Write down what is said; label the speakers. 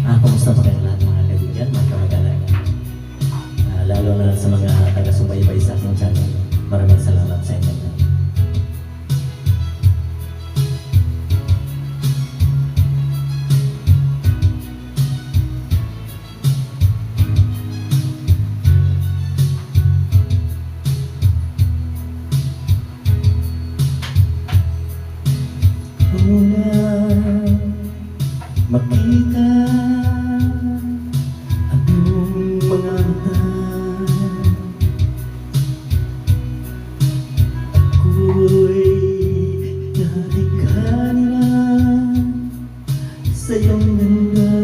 Speaker 1: Kumusta pa kayong lahat mga kaibigan, mga kamag-anak? Lalo na sa mga taga-subaybay sa aking channel. Maraming salamat sa inyo. Una makita ang iyong mga mata, ako'y nalikha nila sa iyong ganda.